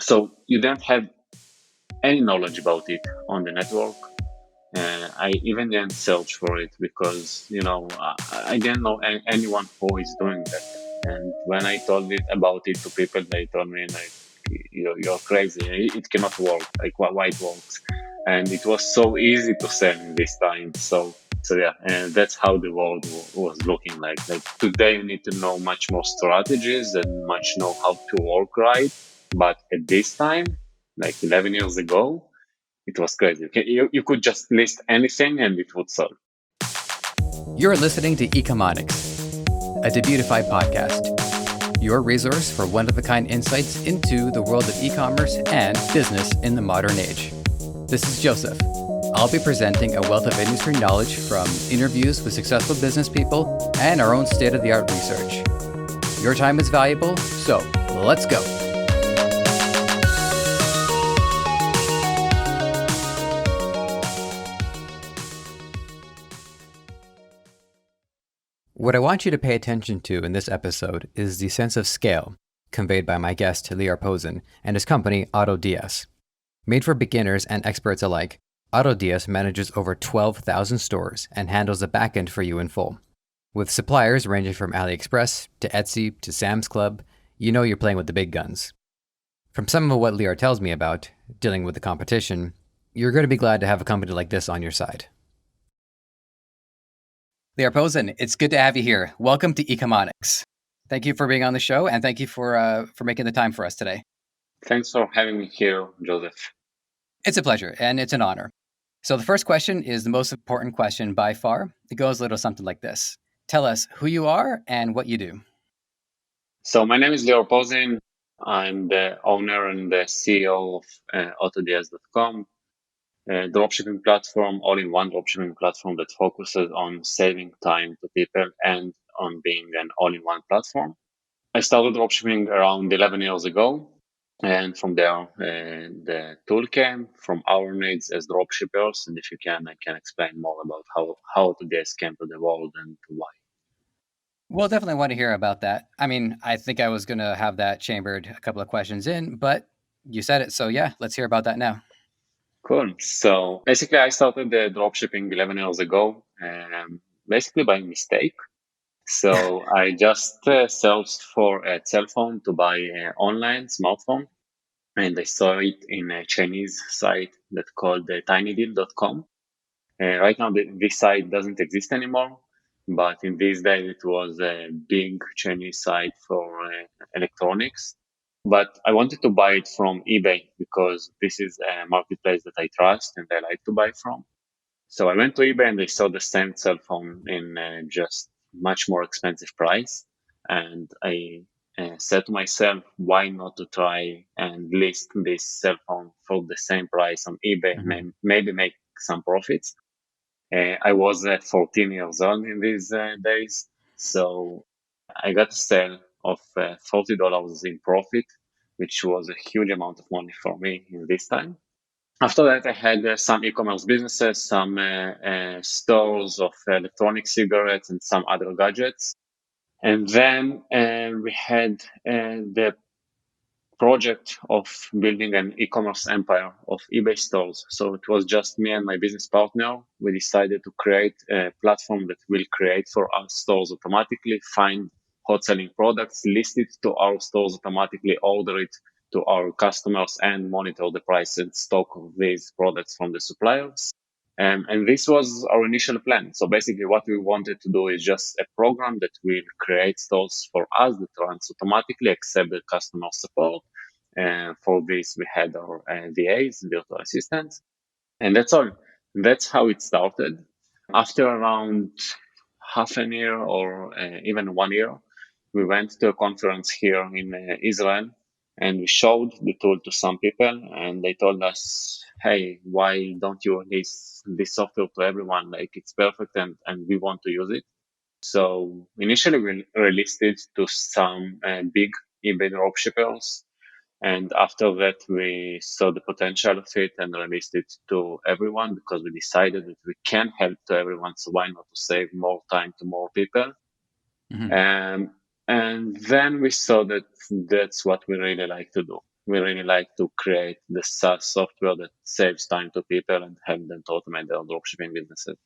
So you don't have any knowledge about it on the network. I even didn't search for it because, I didn't know anyone who is doing that. And when I told it about it to people, they told me like, you're crazy. It cannot work. Like why it works? And it was so easy to sell in this time. So yeah, and that's how the world was looking like. Like today, you need to know much more strategies and much know how to work right. But at this time, like 11 years ago, it was crazy. You could just list anything and it would sell. You're listening to Ecomonics, a Debutify podcast, your resource for one-of-a-kind insights into the world of e-commerce and business in the modern age. This is Joseph. I'll be presenting a wealth of industry knowledge from interviews with successful business people and our own state-of-the-art research. Your time is valuable, so let's go. What I want you to pay attention to in this episode is the sense of scale conveyed by my guest, Lior Pozin, and his company, AutoDS. Made for beginners and experts alike, AutoDS manages over 12,000 stores and handles the backend for you in full. With suppliers ranging from AliExpress to Etsy to Sam's Club, you know you're playing with the big guns. From some of what Lior tells me about dealing with the competition, you're going to be glad to have a company like this on your side. Lior Pozin, it's good to have you here. Welcome to Ecomonics. Thank you for being on the show, and thank you for making the time for us today. Thanks for having me here, Joseph. It's a pleasure, and it's an honor. So the first question is the most important question by far. It goes a little something like this. Tell us who you are and what you do. So my name is Lior Pozin. I'm the owner and the CEO of AutoDS.com, a dropshipping platform, all-in-one dropshipping platform that focuses on saving time to people and on being an all-in-one platform. I started dropshipping around 11 years ago. And from there, the tool came from our needs as dropshippers. And if you can, I can explain more about how AutoDS came to the world and why. We'll definitely want to hear about that. I mean, I think I was going to have that chambered a couple of questions in, but you said it. So yeah, let's hear about that now. Cool. So basically, I started the dropshipping 11 years ago, basically by mistake. So I just searched for a cell phone to buy an online smartphone. And I saw it in a Chinese site that's called tinydeal.com. Right now, this site doesn't exist anymore, but in these days, it was a big Chinese site for electronics. But I wanted to buy it from eBay because this is a marketplace that I trust and I like to buy from. So I went to eBay and I saw the same cell phone in just much more expensive price. And I said to myself, why not to try and list this cell phone for the same price on eBay, maybe make some profits. I was 14 years old in these days, so I got a sale of $40 in profit, which was a huge amount of money for me in this time. After that, I had some e-commerce businesses, some stores of electronic cigarettes and some other gadgets. And then we had the project of building an e-commerce empire of eBay stores. So it was just me and my business partner. We decided to create a platform that will create for our stores automatically, find hot selling products, list it to our stores automatically, order it to our customers, and monitor the price and stock of these products from the suppliers. And this was our initial plan. So basically what we wanted to do is just a program that will create stores for us that runs automatically, accept the customer support. For this, we had our VAs, virtual assistants, and that's all. That's how it started. After around half a year or even 1 year, we went to a conference here in Israel and we showed the tool to some people and they told us, hey, why don't you release this software to everyone? Like it's perfect and we want to use it. So initially we released it to some big eBay dropshippers. And after that, we saw the potential of it and released it to everyone because we decided that we can help to everyone. So why not to save more time to more people? And then we saw that that's what we really like to do. We really like to create the SaaS software that saves time to people and help them to automate their dropshipping businesses.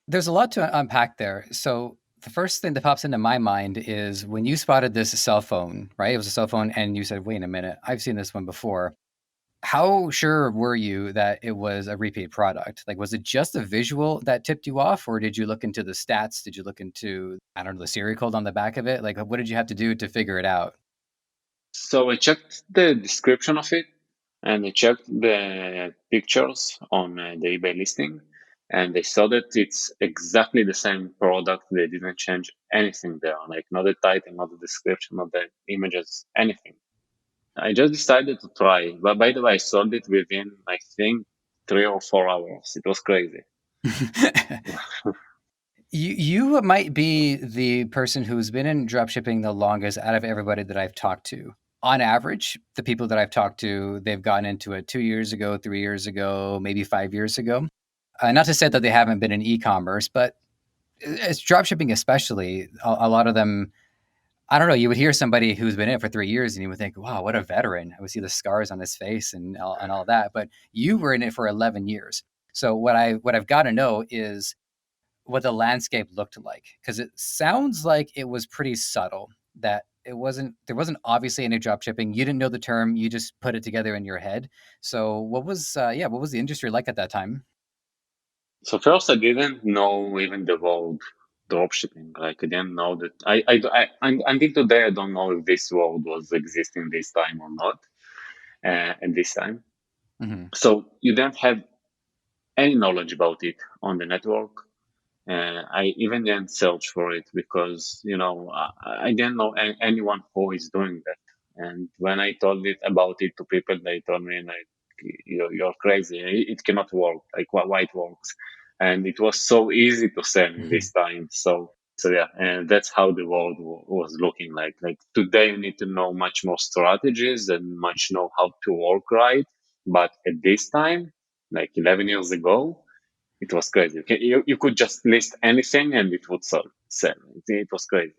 There's a lot to unpack there. So the first thing that pops into my mind is when you spotted this cell phone, right? It was a cell phone, and you said, wait a minute, I've seen this one before. How sure were you that it was a repeat product? Like, was it just a visual that tipped you off, or did you look into the stats? Did you look into, I don't know, the serial code on the back of it? Like, what did you have to do to figure it out? So I checked the description of it and I checked the pictures on the eBay listing, and I saw that it's exactly the same product. They didn't change anything there, like not the title, not the description, not the images, anything. I just decided to try. But by the way, I sold it within, I think, 3 or 4 hours. It was crazy. You might be the person who's been in dropshipping the longest out of everybody that I've talked to. On average, the people that I've talked to, they've gotten into it 2 years ago, 3 years ago, maybe 5 years ago. Not to say that they haven't been in e-commerce, but it's dropshipping especially. A lot of them, I don't know. You would hear somebody who's been in it for 3 years, and you would think, "Wow, what a veteran!" I would see the scars on his face and all that. But you were in it for 11 years. So what I've got to know is what the landscape looked like, because it sounds like it was pretty subtle, that there wasn't obviously any drop shipping. You didn't know the term, you just put it together in your head. So what was the industry like at that time? So first, I didn't know even the word dropshipping. Like I didn't know that. Until today, I don't know if this word was existing this time or not. At this time, Mm-hmm. so you don't have any knowledge about it on the network. I even didn't search for it because I didn't know anyone who is doing that. And when I told it about it to people, they told me like, "You're crazy. It cannot work. Like why it works?" And it was so easy to sell in Mm-hmm. this time. So yeah, and that's how the world was looking like. Like today, you need to know much more strategies and much know how to work right. But at this time, like 11 years ago, it was crazy. You could just list anything and it would sell. It was crazy.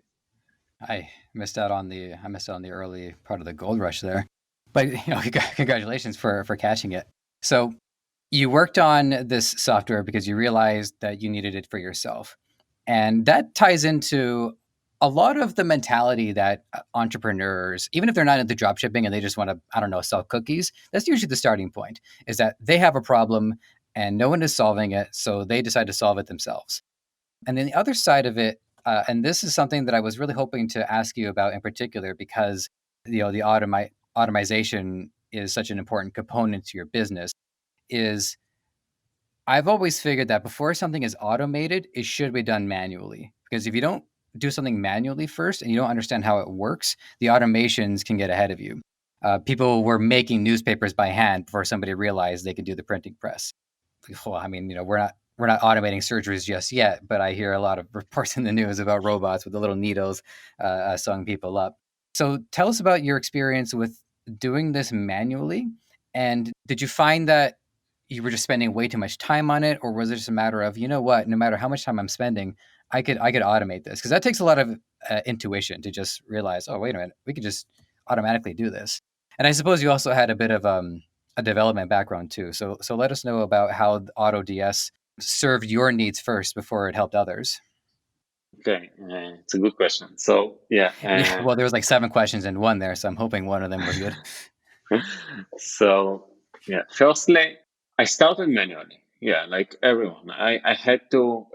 I I missed out on the early part of the gold rush there, but congratulations for catching it. So you worked on this software because you realized that you needed it for yourself. And that ties into a lot of the mentality that entrepreneurs, even if they're not into dropshipping and they just want to, I don't know, sell cookies, that's usually the starting point, is that they have a problem and no one is solving it. So they decide to solve it themselves. And then the other side of it, and this is something that I was really hoping to ask you about in particular, because the automation is such an important component to your business, is I've always figured that before something is automated, it should be done manually. Because if you don't do something manually first and you don't understand how it works, the automations can get ahead of you. People were making newspapers by hand before somebody realized they could do the printing press. Well, I mean, we're not automating surgeries just yet, but I hear a lot of reports in the news about robots with the little needles sewing people up. So tell us about your experience with doing this manually, and did you find that you were just spending way too much time on it, or was it just a matter of, you know what, no matter how much time I'm spending, I could automate this? Because that takes a lot of intuition to just realize, oh, wait a minute, we could just automatically do this. And I suppose you also had a bit of a development background too. So let us know about how AutoDS served your needs first before it helped others. Okay, it's a good question. So yeah, Yeah, well, there was like 7 questions in one there, so I'm hoping one of them was good. so yeah. Firstly, I started manually. Yeah, like everyone, I had to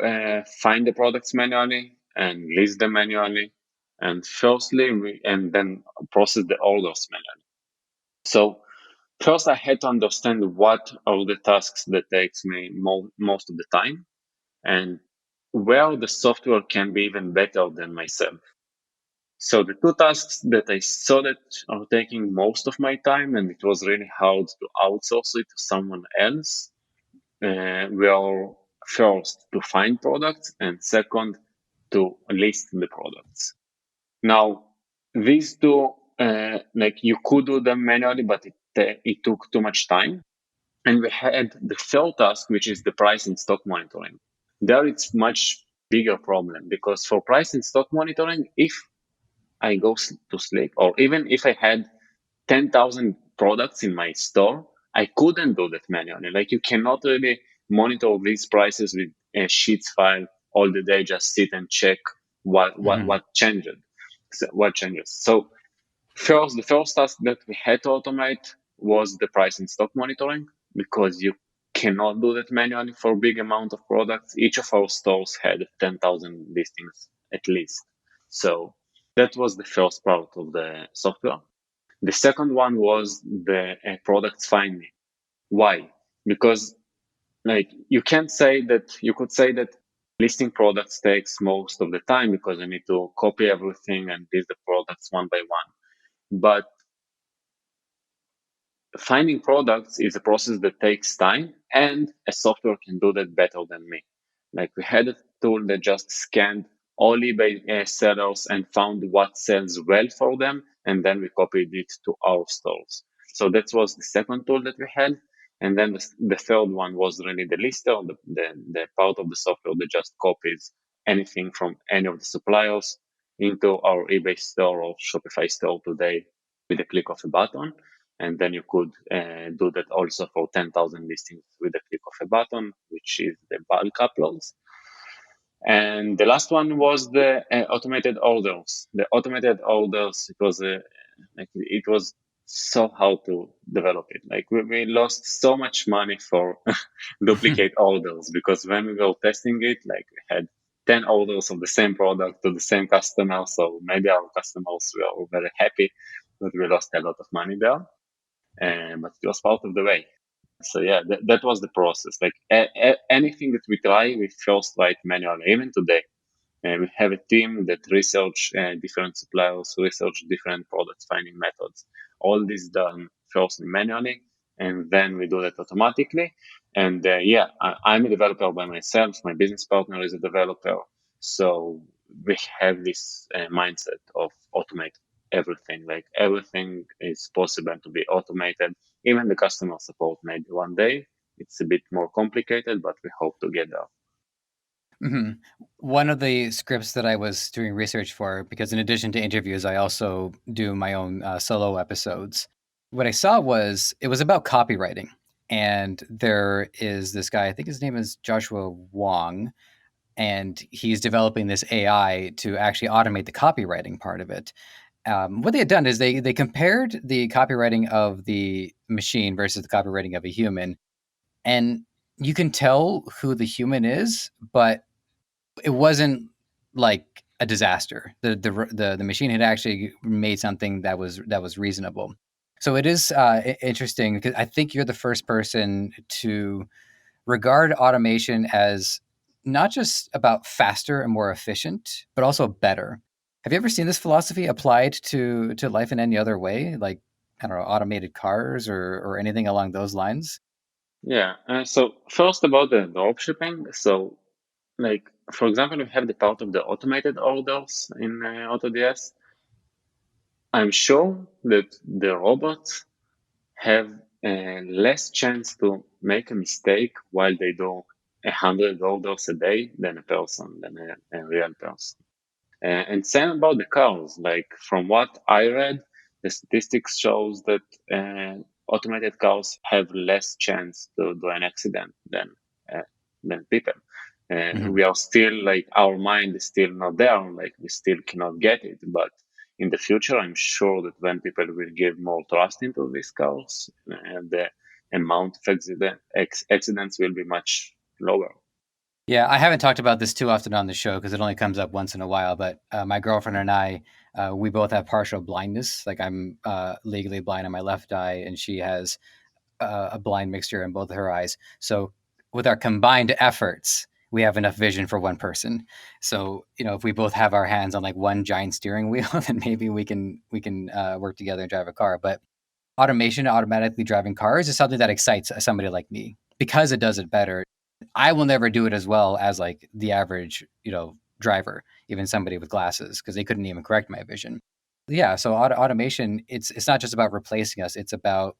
find the products manually and list them manually, and and then process the orders manually. So first, I had to understand what are the tasks that takes me most of the time and where the software can be even better than myself. So the two tasks that I saw that are taking most of my time, and it was really hard to outsource it to someone else, were first to find products and second to list the products. Now, these two, like you could do them manually, but it took too much time. And we had the third task, which is the price and stock monitoring. There it's much bigger problem because for price and stock monitoring, if I go to sleep, or even if I had 10,000 products in my store, I couldn't do that manually. Like you cannot really monitor these prices with a sheets file all the day. Just sit and check what changed. What changes? So the first task that we had to automate was the price and stock monitoring, because you cannot do that manually for big amount of products. Each of our stores had 10,000 listings at least. So that was the first part of the software. The second one was the products find me. Why? Because like you could say that listing products takes most of the time because I need to copy everything and list the products one by one. But finding products is a process that takes time, and a software can do that better than me. Like we had a tool that just scanned all eBay sellers and found what sells well for them, and then we copied it to our stores. So that was the second tool that we had. And then the third one was really the lister, the part of the software that just copies anything from any of the suppliers into our eBay store or Shopify store today with a click of a button. And then you could do that also for 10,000 listings with a click of a button, which is the bulk uploads. And the last one was the automated orders. The automated orders, it was so hard to develop it. Like we lost so much money for duplicate orders, because when we were testing it, like we had 10 orders of the same product to the same customer. So maybe our customers were very happy, but we lost a lot of money there. But it was part of the way. So yeah, that was the process. Like anything that we try, we first write manually. Even today, we have a team that research different suppliers, research different product finding methods. All this done first manually, and then we do that automatically. And I'm a developer by myself. My business partner is a developer. So we have this mindset of automate everything. Like everything is possible to be automated. Even the customer support, maybe one day. It's a bit more complicated, but we hope to get there. Mm-hmm. One of the scripts that I was doing research for, because in addition to interviews, I also do my own solo episodes. What I saw was it was about copywriting. And there is this guy, I think his name is Joshua Wong, and he's developing this AI to actually automate the copywriting part of it. What they had done is they compared the copywriting of the machine versus the copywriting of a human, and you can tell who the human is, but it wasn't like a disaster. The machine had actually made something that was reasonable. So it is interesting, because I think you're the first person to regard automation as not just about faster and more efficient, but also better. Have you ever seen this philosophy applied to life in any other way, like, I don't know, automated cars or anything along those lines? Yeah. So first about the dropshipping. So like, for example, we have the part of the automated orders in AutoDS. I'm sure that the robots have less chance to make a mistake while they do 100 orders a day than a person, than a real person. And same about the cars. Like from what I read, the statistics shows that automated cars have less chance to do an accident uh, than people. We are still like our mind is still not there. Like we still cannot get it. But in the future, I'm sure that when people will give more trust into these cars, the amount of accidents will be much lower. Yeah, I haven't talked about this too often on the show because it only comes up once in a while. But my girlfriend and I, we both have partial blindness. Like I'm legally blind on my left eye, and she has a blind mixture in both of her eyes. So with our combined efforts, we have enough vision for one person. So if we both have our hands on like one giant steering wheel, then maybe we can work together and drive a car. But automation, automatically driving cars, is something that excites somebody like me because it does it better. I will never do it as well as like the average, driver, even somebody with glasses, because they couldn't even correct my vision. Yeah, so automation, it's not just about replacing us; it's about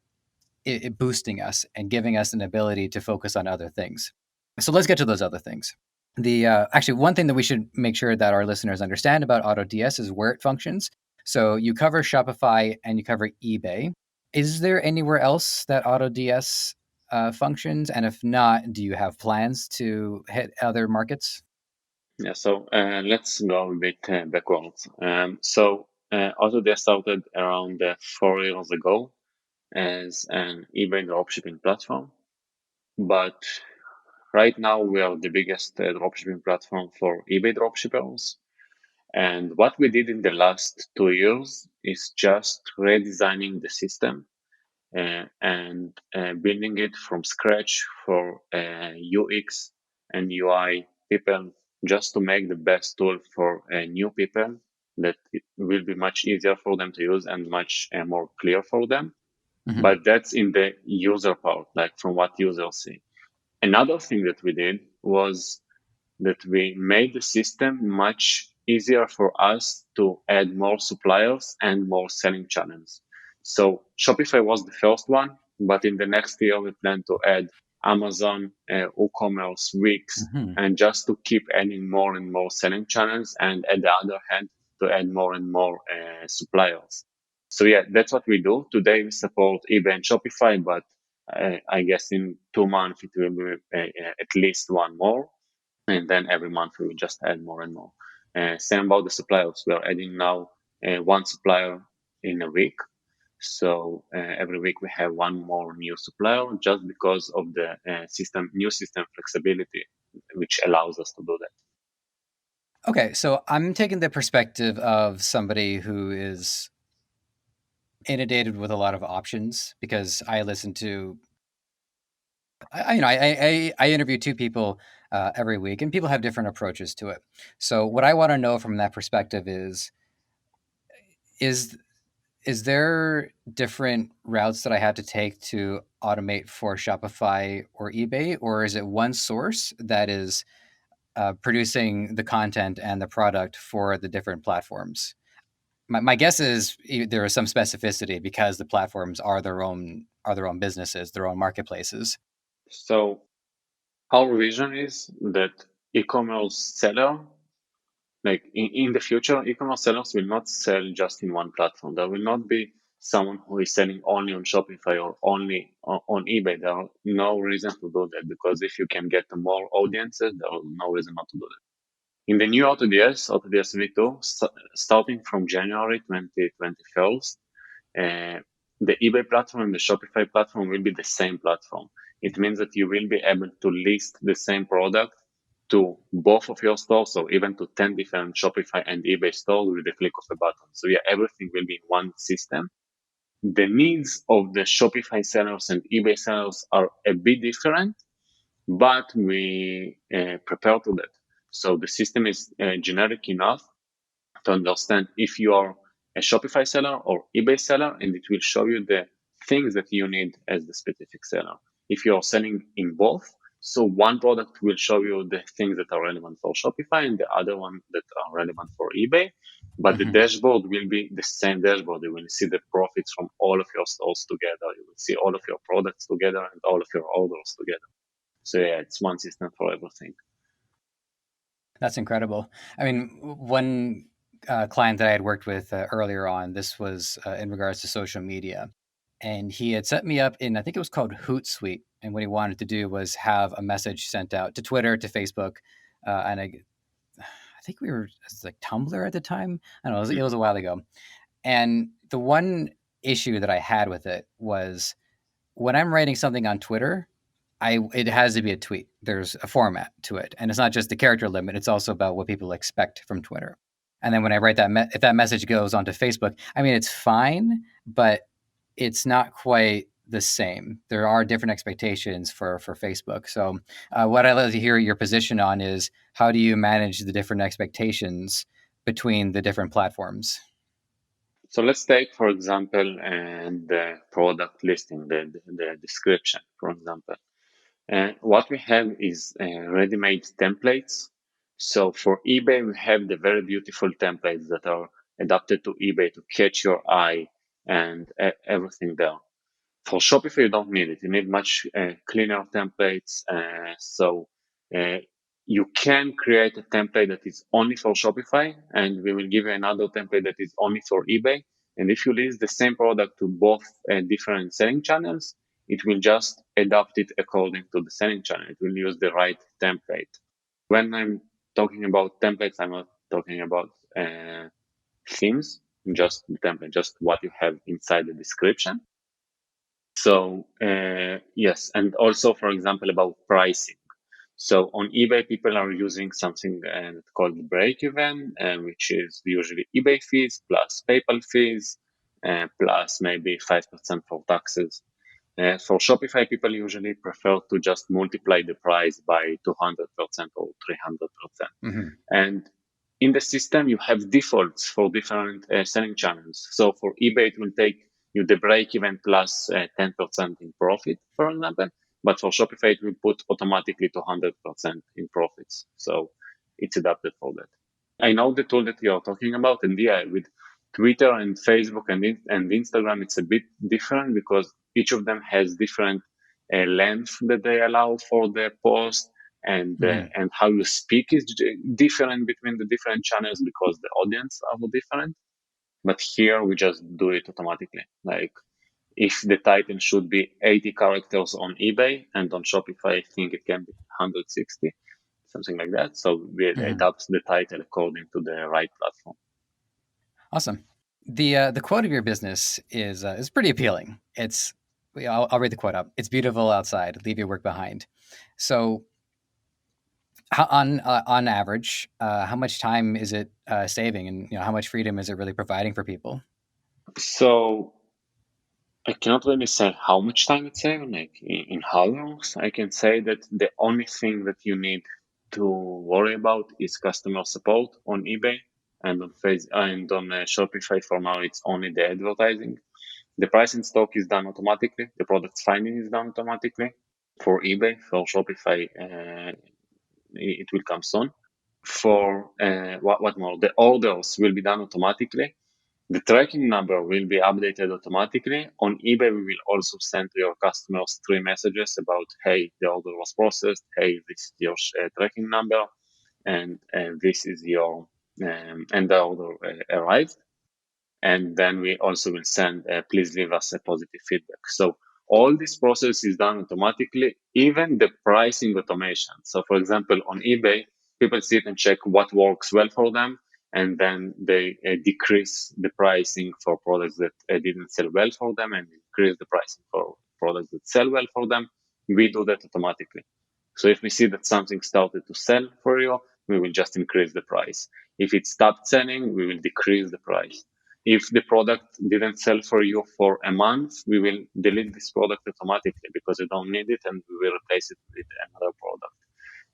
it boosting us and giving us an ability to focus on other things. So let's get to those other things. The actually one thing that we should make sure that our listeners understand about AutoDS is where it functions. So you cover Shopify and you cover eBay. Is there anywhere else that AutoDS functions? And if not, do you have plans to hit other markets? Yeah, so let's go a bit backwards. AutoDS started around 4 years ago as an eBay dropshipping platform, but right now we are the biggest dropshipping platform for eBay dropshippers. And what we did in the last 2 years is just redesigning the system and building it from scratch for UX and UI people, just to make the best tool for new people that it will be much easier for them to use and much more clear for them. Mm-hmm. But that's in the user part, like from what users see. Another thing that we did was that we made the system much easier for us to add more suppliers and more selling channels. So Shopify was the first one, but in the next year we plan to add Amazon, WooCommerce, Wix, Mm-hmm. and just to keep adding more and more selling channels, and at the other hand to add more and more suppliers. So yeah, that's what we do. Today we support eBay and Shopify, but I guess in 2 months it will be at least one more, and then every month we will just add more and more. Same about the suppliers. We are adding now one supplier in a week. So every week we have one more new supplier, just because of the new system flexibility, which allows us to do that. Okay, so I'm taking the perspective of somebody who is inundated with a lot of options because I listen to, I interview two people every week, and people have different approaches to it. So what I want to know from that perspective is is there different routes that I have to take to automate for Shopify or eBay, or is it one source that is producing the content and the product for the different platforms? My guess is there is some specificity because the platforms are their own businesses, their own marketplaces. So our vision is that e-commerce seller, like in the future, e-commerce sellers will not sell just in one platform. There will not be someone who is selling only on Shopify or only on eBay. There are no reason to do that, because if you can get more audiences, there is no reason not to do that. In the new AutoDS V2, starting from January 2021, uh, the eBay platform and the Shopify platform will be the same platform. It means that you will be able to list the same product to both of your stores, or even to 10 different Shopify and eBay stores with the click of a button. So yeah, everything will be in one system. The needs of the Shopify sellers and eBay sellers are a bit different, but we prepare to that. So the system is generic enough to understand if you are a Shopify seller or eBay seller, and it will show you the things that you need as the specific seller. If you are selling in both, so one product will show you the things that are relevant for Shopify and the other one that are relevant for eBay. But the Mm-hmm. dashboard will be the same dashboard. You will see the profits from all of your stores together. You will see all of your products together and all of your orders together. So yeah, it's one system for everything. That's incredible. I mean, one client that I had worked with earlier on, this was in regards to social media. And he had set me up in, I think it was called Hootsuite. And what he wanted to do was have a message sent out to Twitter, to Facebook. And I think we were, it was like Tumblr at the time. I don't know, it was Mhm. a while ago. And the one issue that I had with it was when I'm writing something on Twitter, it has to be a tweet. There's a format to it, and it's not just the character limit. It's also about what people expect from Twitter. And then when I write if that message goes onto Facebook, I mean, it's fine, but it's not quite the same. There are different expectations for Facebook. So, what I'd love to hear your position on is how do you manage the different expectations between the different platforms? So let's take, for example, the product listing, the description, for example. What we have is ready-made templates. So for eBay, we have the very beautiful templates that are adapted to eBay to catch your eye and everything there. For Shopify, you don't need it. You need much cleaner templates. So uh, you can create a template that is only for Shopify, and we will give you another template that is only for eBay. And if you list the same product to both different selling channels, it will just adapt it according to the selling channel. It will use the right template. When I'm talking about templates, I'm not talking about themes, just the template, just what you have inside the description. So yes, and also, for example, about pricing. So on eBay, people are using something called break-even, which is usually eBay fees plus PayPal fees, plus maybe 5% for taxes. For Shopify, people usually prefer to just multiply the price by 200% or 300%. Mm-hmm. And in the system, you have defaults for different selling channels. So for eBay, it will take you the break even plus 10% in profit, for example. But for Shopify, it will put automatically to 100% in profits. So it's adapted for that. I know the tool that you're talking about, and yeah, with Twitter and Facebook and Instagram, it's a bit different because each of them has different length that they allow for the post, and how you speak is different between the different channels because the audience are different. But here we just do it automatically. Like if the title should be 80 characters on eBay and on Shopify, I think it can be 160, something like that. So we adapt the title according to the right platform. Awesome. The quote of your business is pretty appealing. I'll read the quote up. It's beautiful outside. Leave your work behind. So, on average, how much time is it saving, and how much freedom is it really providing for people? So I cannot really say how much time it's saving, like in hours. I can say that the only thing that you need to worry about is customer support on eBay and on Shopify. For now, it's only the advertising. The price in stock is done automatically. The product finding is done automatically for eBay. For Shopify, it will come soon. For what more? The orders will be done automatically. The tracking number will be updated automatically. On eBay, we will also send to your customers 3 messages about, hey, the order was processed. Hey, this is your tracking number, and this is your and the order arrived. And then we also will send, please leave us a positive feedback. So all this process is done automatically, even the pricing automation. So for example, on eBay, people sit and check what works well for them, and then they decrease the pricing for products that didn't sell well for them and increase the pricing for products that sell well for them. We do that automatically. So if we see that something started to sell for you, we will just increase the price. If it stopped selling, we will decrease the price. If the product didn't sell for you for a month, we will delete this product automatically because you don't need it, and we will replace it with another product.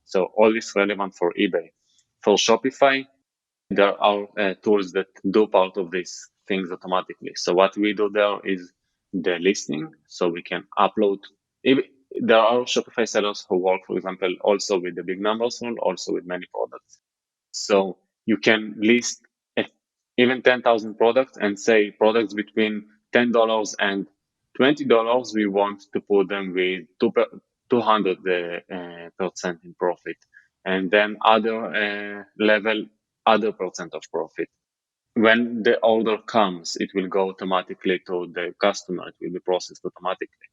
So all is relevant for eBay. For Shopify, there are tools that do part of these things automatically. So what we do there is the listing. So we can upload. There are Shopify sellers who work, for example, also with the big numbers rule, also with many products. So you can list even 10,000 products and say products between $10 and $20, we want to put them with 200% in profit. And then other level, other percent of profit. When the order comes, it will go automatically to the customer. It will be processed automatically.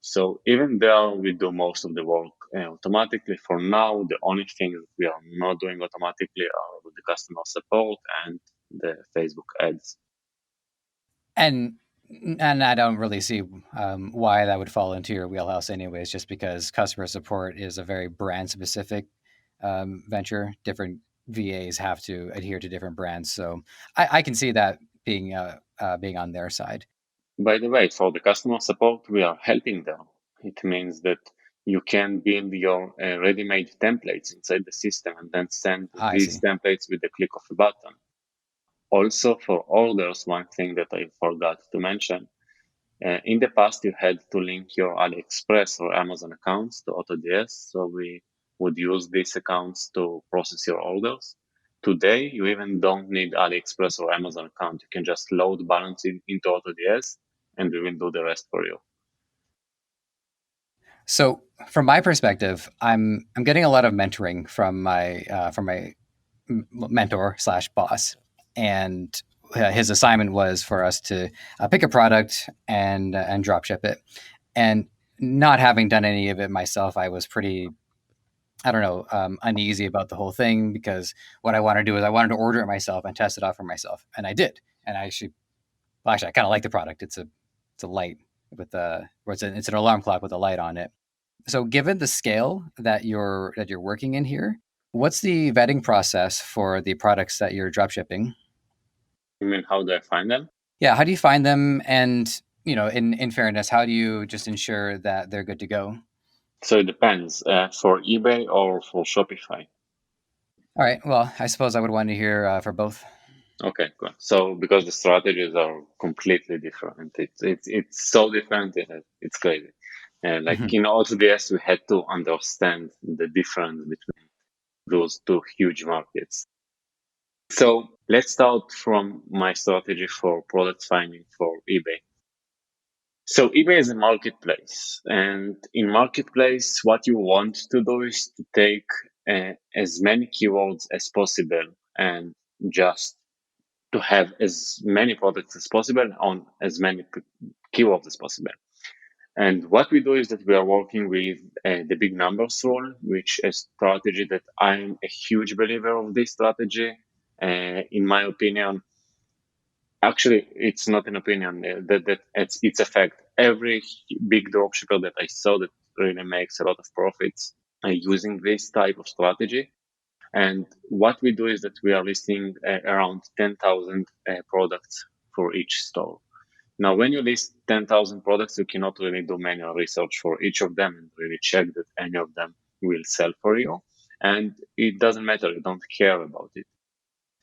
So even there, we do most of the work automatically. For now, the only thing that we are not doing automatically are the customer support and the Facebook ads. And I don't really see why that would fall into your wheelhouse, anyways. Just because customer support is a very brand specific venture, different VAs have to adhere to different brands, so I can see that being on their side. By the way, for the customer support, we are helping them. It means that you can build your ready-made templates inside the system and then send I these see. templates with the click of a button. Also, for orders, one thing that I forgot to mention, in the past, you had to link your AliExpress or Amazon accounts to AutoDS, so we would use these accounts to process your orders. Today, you even don't need AliExpress or Amazon account. You can just load balance into AutoDS, and we will do the rest for you. So from my perspective, I'm getting a lot of mentoring from my mentor slash boss, and his assignment was for us to pick a product and drop ship it. And not having done any of it myself, I was pretty, I don't know, uneasy about the whole thing, because what I wanted to do is I wanted to order it myself and test it out for myself, and I did. And I kind of like the product. It's a light with a, or it's an alarm clock with a light on it. So, given the scale that you're working in here, what's the vetting process for the products that you're drop shipping? You mean how do I find them? Yeah, how do you find them? And in fairness, how do you just ensure that they're good to go? So it depends for eBay or for Shopify. All right. Well, I suppose I would want to hear for both. Okay, cool. So because the strategies are completely different, it's so different that it's crazy. Like Mhm. in AutoDS, we had to understand the difference between those two huge markets. So let's start from my strategy for product finding for eBay. So eBay is a marketplace, and in marketplace, what you want to do is to take as many keywords as possible and just to have as many products as possible on as many keywords as possible. And what we do is that we are working with the big numbers rule, which is a strategy that I'm a huge believer of this strategy. In my opinion, actually, it's not an opinion that it's a fact. Every big dropshipper that I saw that really makes a lot of profits using this type of strategy. And what we do is that we are listing around 10,000 products for each store. Now, when you list 10,000 products, you cannot really do manual research for each of them and really check that any of them will sell for you. And it doesn't matter, you don't care about it.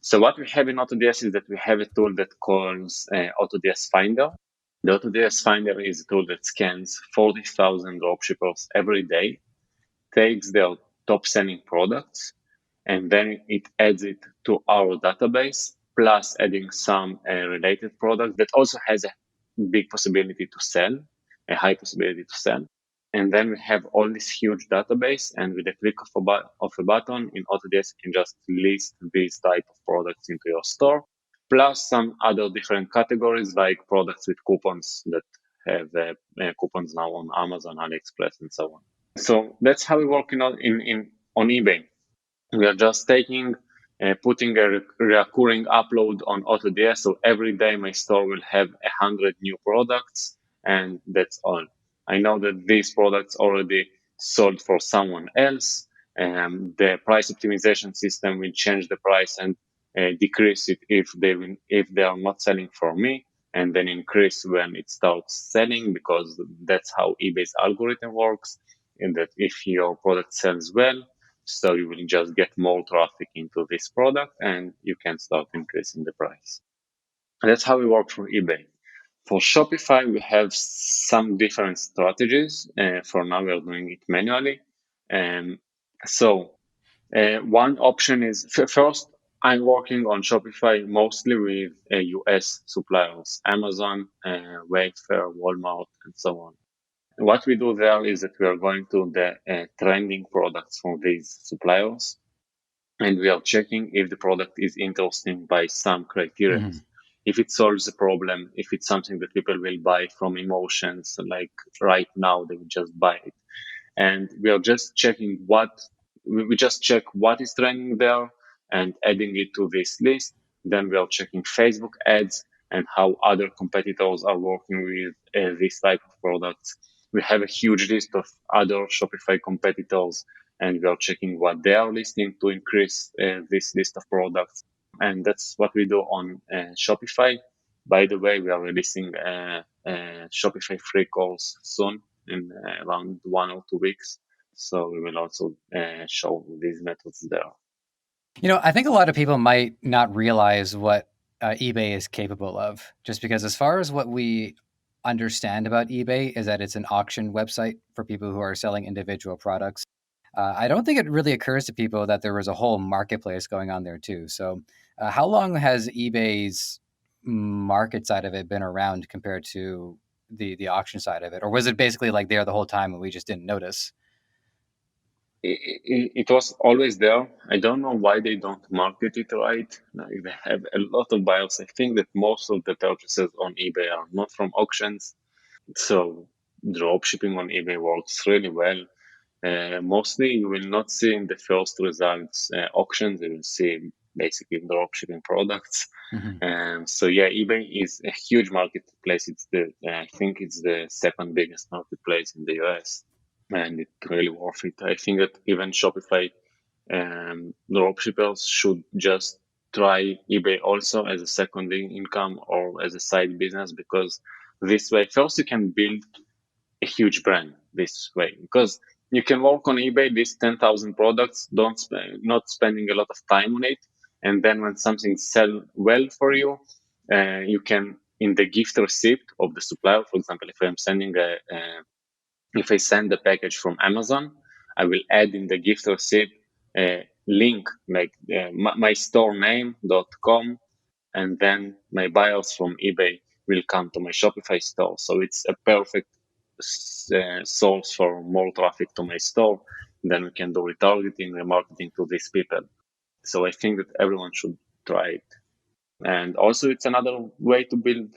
So what we have in AutoDS is that we have a tool that calls AutoDS Finder. The AutoDS Finder is a tool that scans 40,000 dropshippers every day, takes their top selling products, and then it adds it to our database, plus adding some related product that also has a big possibility to sell, a high possibility to sell. And then we have all this huge database, and with a click of a button in AutoDS, you can just list these type of products into your store, plus some other different categories like products with coupons that have coupons now on Amazon, AliExpress, and so on. So that's how we work on eBay. We are just putting a recurring upload on AutoDS. So every day my store will have 100 new products, and that's all. I know that these products already sold for someone else. The price optimization system will change the price and decrease it if they are not selling for me, and then increase when it starts selling, because that's how eBay's algorithm works. And that if your product sells well, so you will just get more traffic into this product and you can start increasing the price. And that's how we work for eBay. For Shopify, we have some different strategies. For now, we are doing it manually. So one option is first, I'm working on Shopify mostly with US suppliers, Amazon, Wayfair, Walmart, and so on. What we do there is that we are going to the trending products from these suppliers, and we are checking if the product is interesting by some criteria. Mhm. If it solves a problem, if it's something that people will buy from emotions, like right now they will just buy it. And we are just checking we just check what is trending there and adding it to this list. Then we are checking Facebook ads and how other competitors are working with this type of products. We have a huge list of other Shopify competitors, and we are checking what they are listing to increase this list of products. And that's what we do on Shopify. By the way, we are releasing Shopify free course soon in around 1 or 2 weeks. So we will also show these methods there. I think a lot of people might not realize what eBay is capable of, just because, as far as what we understand about eBay, is that it's an auction website for people who are selling individual products. I don't think it really occurs to people that there was a whole marketplace going on there too. So, how long has eBay's market side of it been around compared to the auction side of it, or was it basically like there the whole time and we just didn't notice? It was always there. I don't know why they don't market it right. Like, they have a lot of buyers. I think that most of the purchases on eBay are not from auctions. So dropshipping on eBay works really well. Mostly you will not see in the first results auctions. You will see basically dropshipping products. So yeah, eBay is a huge marketplace. I think it's the second biggest marketplace in the US, and it's really worth it. I think that even Shopify dropshippers should just try eBay also as a secondary income or as a side business, because this way, first you can build a huge brand this way, because you can work on eBay, these 10,000 products, not spending a lot of time on it. And then when something sell well for you, you can, in the gift receipt of the supplier, for example, if I send the package from Amazon, I will add in the gift receipt a link, like my store name.com, and then my buyers from eBay will come to my Shopify store. So it's a perfect source for more traffic to my store. Then we can do retargeting, remarketing to these people. So I think that everyone should try it. And also, it's another way to build,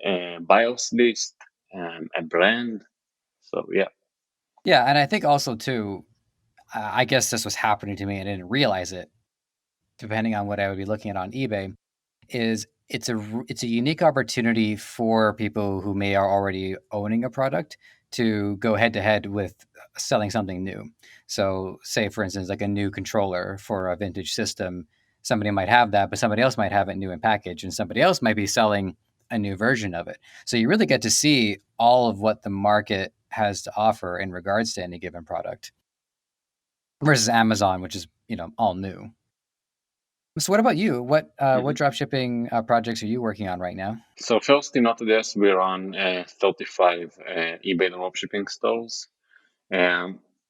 a buyers list, a brand. So yeah. Yeah, and I think also too, I guess this was happening to me and I didn't realize it. Depending on what I would be looking at on eBay, is it's a unique opportunity for people who may are already owning a product to go head to head with selling something new. So, say for instance, like a new controller for a vintage system, somebody might have that, but somebody else might have it new in package, and somebody else might be selling a new version of it. So you really get to see all of what the market has to offer in regards to any given product versus Amazon, which is all new. So what about you? What dropshipping projects are you working on right now? So first in AutoDS, we run 35 eBay dropshipping stores.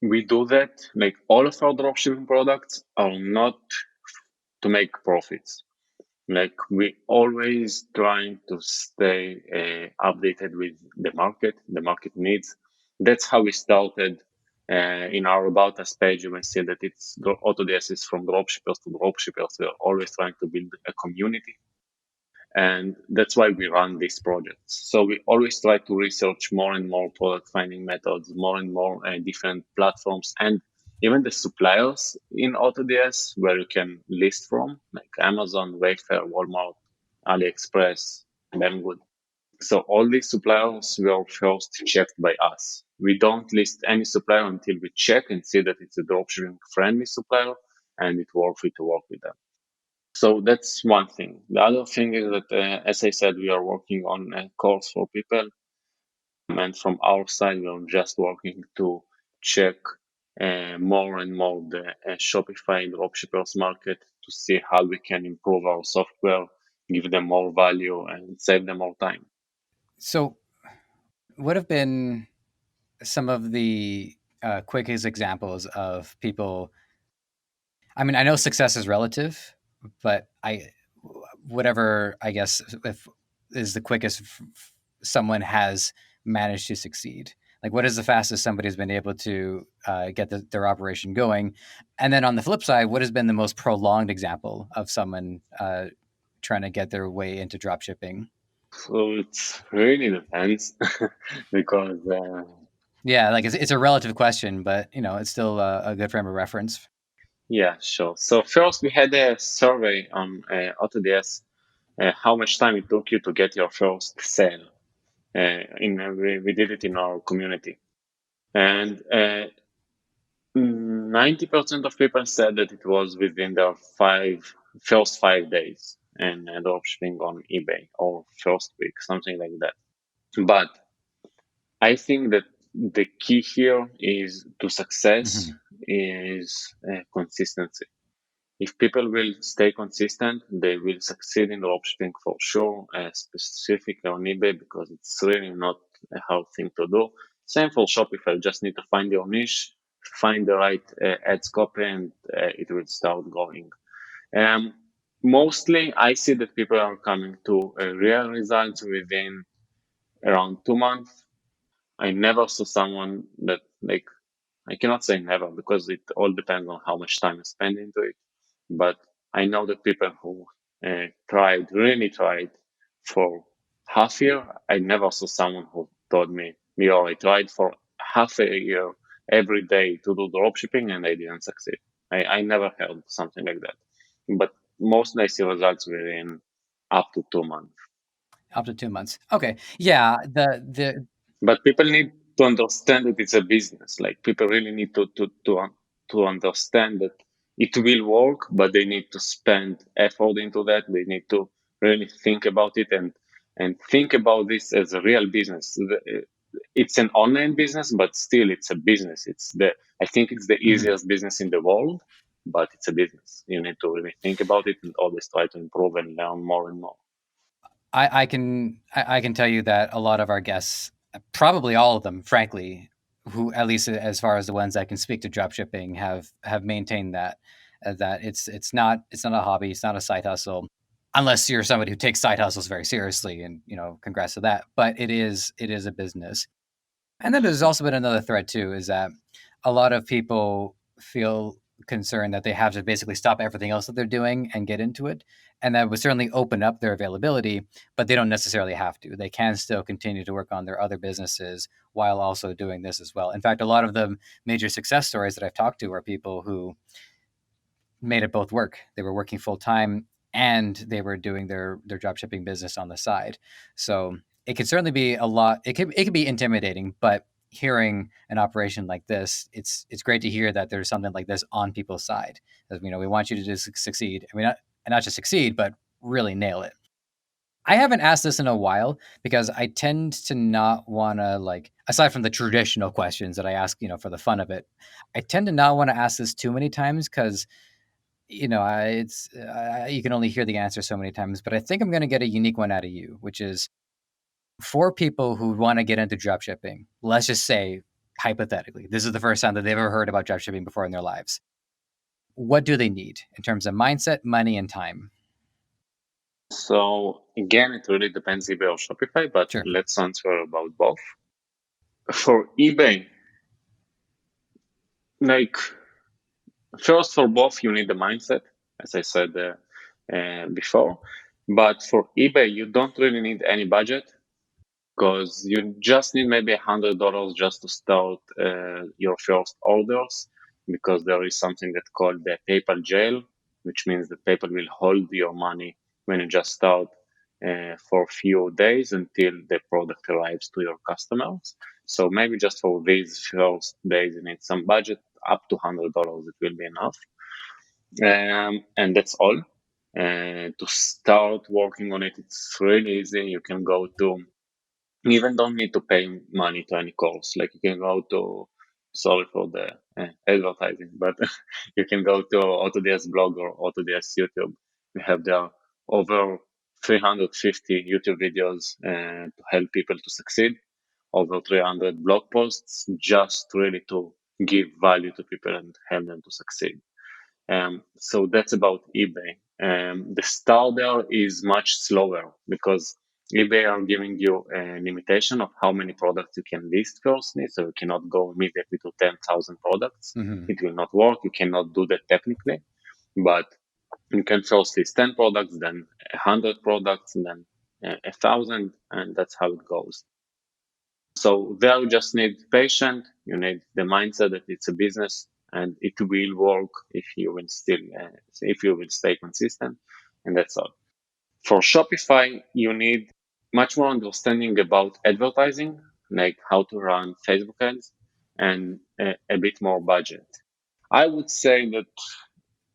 We do that, like all of our dropshipping products are not to make profits. Like we always trying to stay updated with the market needs. That's how we started. In our About Us page, you may see that it's AutoDS is from dropshippers to dropshippers. We are always trying to build a community, and that's why we run these projects. So we always try to research more and more product finding methods, more and more different platforms, and even the suppliers in AutoDS where you can list from, like Amazon, Wayfair, Walmart, AliExpress, Banggood. So all these suppliers were first checked by us. We don't list any supplier until we check and see that it's a dropshipping friendly supplier and it's worth it to work with them. So that's one thing. The other thing is that, as I said, we are working on a course for people. And from our side, we are just working to check more and more the Shopify dropshippers market to see how we can improve our software, give them more value, and save them more time. So, what have been some of the quickest examples of people? I mean, I know success is relative, but whatever I guess if is the quickest someone has managed to succeed. Like, what is the fastest somebody's been able to get their operation going? And then on the flip side, what has been the most prolonged example of someone trying to get their way into dropshipping? So it really depends because Yeah, like it's a relative question, but it's still a good frame of reference. yeah, sure. So first we had a survey on AutoDS, how much time it took you to get your first sale. We did it in our community, and 90% of people said that it was within their first 5 days in dropshipping on eBay, or first week, something like that. But I think that the key here is to success is consistency. If people will stay consistent, they will succeed in dropshipping for sure, specifically on eBay, because it's really not a hard thing to do. Same for Shopify, you just need to find your niche, find the right ads copy, and it will start going. Um, Mostly, I see that people are coming to real results within around 2 months. I never saw someone that like, I cannot say never because it all depends on how much time you spend into it. But I know that people who really tried for half year, I never saw someone who told me, Lior, I tried for half a year every day to do dropshipping and I didn't succeed. I never heard something like that. But mostly I see results within up to 2 months. Up to 2 months. Okay. Yeah. The But people need to understand that it's a business. Like people really need to understand that it will work, but they need to spend effort into that. They need to really think about it and think about this as a real business. It's an online business, but still it's a business. I think it's the easiest business in the world, but it's a business. You need to really think about it and always try to improve and learn more and more. I can tell you that a lot of our guests, probably all of them, frankly, who at least as far as the ones that can speak to dropshipping, have maintained that that it's not a hobby, it's not a side hustle, unless you're somebody who takes side hustles very seriously, and congrats to that. But it is a business. And then there's also been another thread too, is that a lot of people feel concerned that they have to basically stop everything else that they're doing and get into it. And that would certainly open up their availability, but they don't necessarily have to. They can still continue to work on their other businesses while also doing this as well. In fact, a lot of the major success stories that I've talked to are people who made it both work. They were working full time and they were doing their drop shipping business on the side. So it could certainly be a lot. It could be intimidating, but hearing an operation like this, it's great to hear that there's something like this on people's side. Because we want you to just succeed. I mean, not just succeed, but really nail it. I haven't asked this in a while because I tend to not want to, like, aside from the traditional questions that I ask, for the fun of it, I tend to not want to ask this too many times because you can only hear the answer so many times, but I think I'm going to get a unique one out of you, which is for people who want to get into dropshipping. Let's just say, hypothetically, this is the first time that they've ever heard about dropshipping before in their lives. What do they need in terms of mindset, money, and time? So again, it really depends eBay or Shopify, but Sure. let's answer about both. For eBay, like first for both, you need the mindset, as I said before. But for eBay, you don't really need any budget because you just need maybe $100 just to start your first orders, because there is something that's called the PayPal jail, which means that PayPal will hold your money when you just start for a few days until the product arrives to your customers. So maybe just for these first days, you need some budget. Up to $100, it will be enough. And that's all. To start working on it, it's really easy. You can go to, you even don't need to pay money to any course. Like you can go to, sorry for the advertising, but you can go to AutoDS blog or AutoDS YouTube. We have there over 350 YouTube videos to help people to succeed, over 300 blog posts, just really to give value to people and help them to succeed. So that's about eBay. The start there is much slower because eBay are giving you a limitation of how many products you can list firstly. So you cannot go immediately to 10,000 products. Mm-hmm. It will not work. You cannot do that technically, but you can first list 10 products, then 100 products, and then 1,000, and that's how it goes. So there you just need patience. You need the mindset that it's a business and it will work if you will stay consistent, and that's all. For Shopify, you need much more understanding about advertising, like how to run Facebook ads, and a bit more budget. I would say that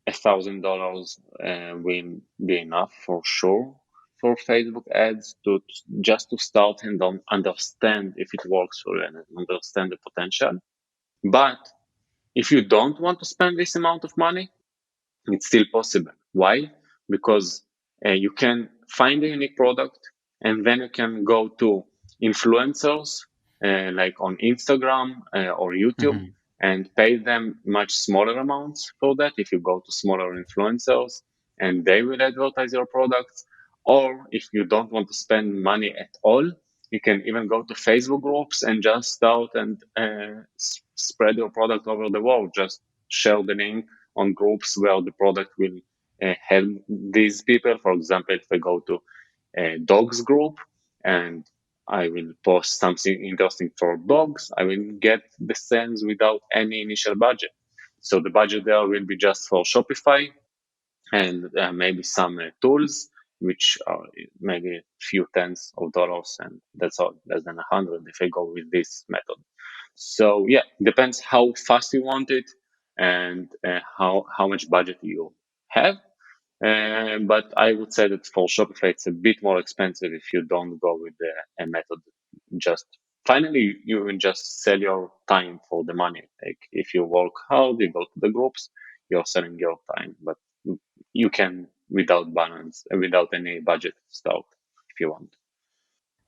$1,000 will be enough for sure for Facebook ads to just to start and understand if it works for you and understand the potential. But if you don't want to spend this amount of money, it's still possible. Why? Because you can find a unique product and then you can go to influencers like on Instagram or YouTube Mm-hmm. and pay them much smaller amounts for that if you go to smaller influencers and they will advertise your products. Or if you don't want to spend money at all, You can even go to Facebook groups and just start and spread your product over the world. Just share the link on groups where the product will help these people. For example, if I go to a dogs group and I will post something interesting for dogs, I will get the sales without any initial budget. So the budget there will be just for Shopify and maybe some tools, which are maybe a few tens of dollars, and that's all, less than 100 if I go with this method. So yeah, depends how fast you want it and how much budget you have. But I would say that for Shopify, it's a bit more expensive if you don't go with a method. Just finally, you will just sell your time for the money. Like if you work hard, you go to the groups, you're selling your time. But you can without balance, without any budget start if you want.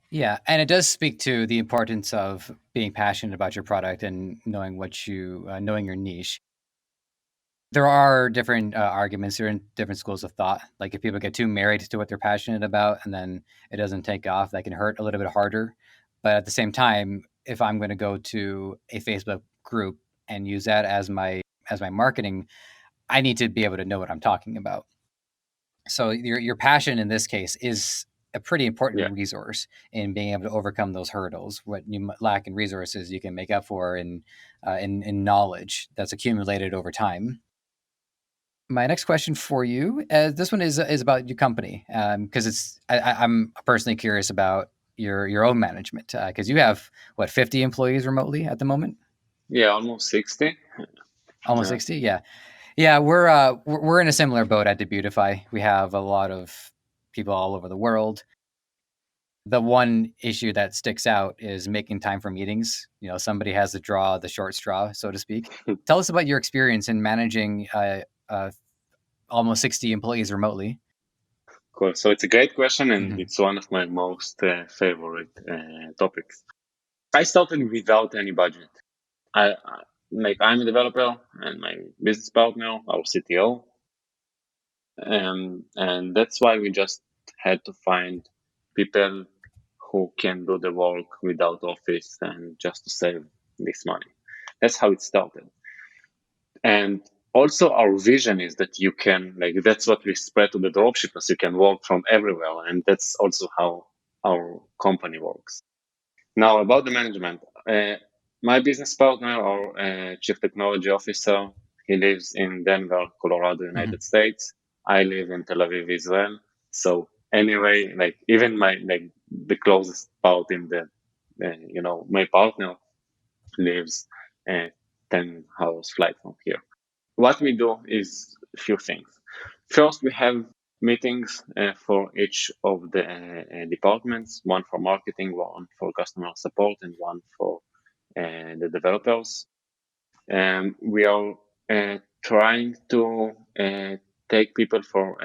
Yeah, and it does speak to the importance of being passionate about your product and knowing what you knowing your niche. There are different arguments or different schools of thought. Like if people get too married to what they're passionate about and then it doesn't take off, that can hurt a little bit harder. But at the same time, if I'm going to go to a Facebook group and use that as my marketing, I need to be able to know what I'm talking about. So your passion in this case is a pretty important Yeah, resource in being able to overcome those hurdles. What you lack in resources, you can make up for in knowledge that's accumulated over time. My next question for you, this one is about your company, because I'm personally curious about your own management, because you have what 50 employees remotely at the moment, yeah, almost 60. almost Yeah, 60. Yeah, we're in a similar boat at Debutify. We have a lot of people all over the world. The one issue that sticks out is making time for meetings. You know, somebody has to draw the short straw, so to speak. Tell us about your experience in managing almost 60 employees remotely. cool. So it's a great question, and Mm-hmm. it's one of my most favorite topics. I started without any budget. I'm a developer, and my business partner, our CTO, and that's why we just had to find people who can do the work without office and just to save this money. That's how it started. And also our vision is that you can, like, that's what we spread to the dropshippers. You can work from everywhere. And that's also how our company works. Now about the management, my business partner or chief technology officer, he lives in Denver, Colorado, Mm-hmm. United States. I live in Tel Aviv, Israel. So anyway, like even the closest part in the, my partner lives uh, 10 hours flight from here. What we do is a few things. First, we have meetings for each of the departments, one for marketing, one for customer support, and one for the developers. We are trying to take people for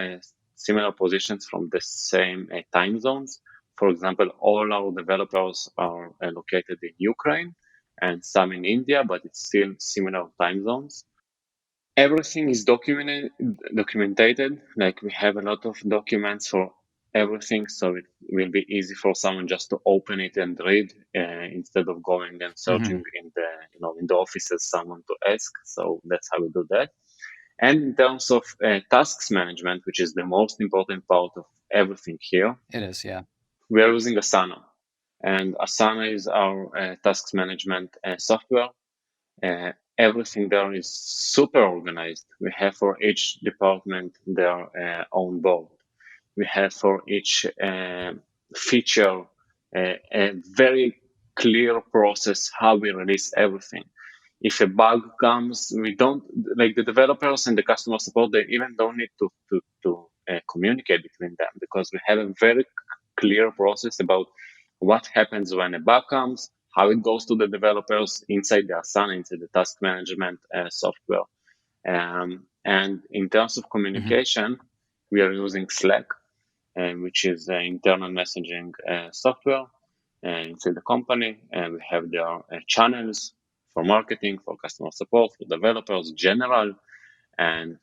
similar positions from the same time zones. For example, all our developers are located in Ukraine and some in India, but it's still similar time zones. Everything is documented. Like we have a lot of documents for everything, so it will be easy for someone just to open it and read instead of going and Mm-hmm. searching in the in the offices someone to ask. So that's how we do that. And in terms of tasks management, which is the most important part of everything here, It is, yeah. we are using Asana, and Asana is our tasks management software. Everything there is super organized. We have for each department their own board. We have for each feature a very clear process how we release everything. If a bug comes, we don't, like, the developers and the customer support, they even don't need to communicate between them, because we have a very clear process about what happens when a bug comes, how it goes to the developers inside the Asana, inside the task management software. And in terms of Mm-hmm. communication, we are using Slack, which is internal messaging software inside the company. And we have their channels for marketing, for customer support, for developers, general, and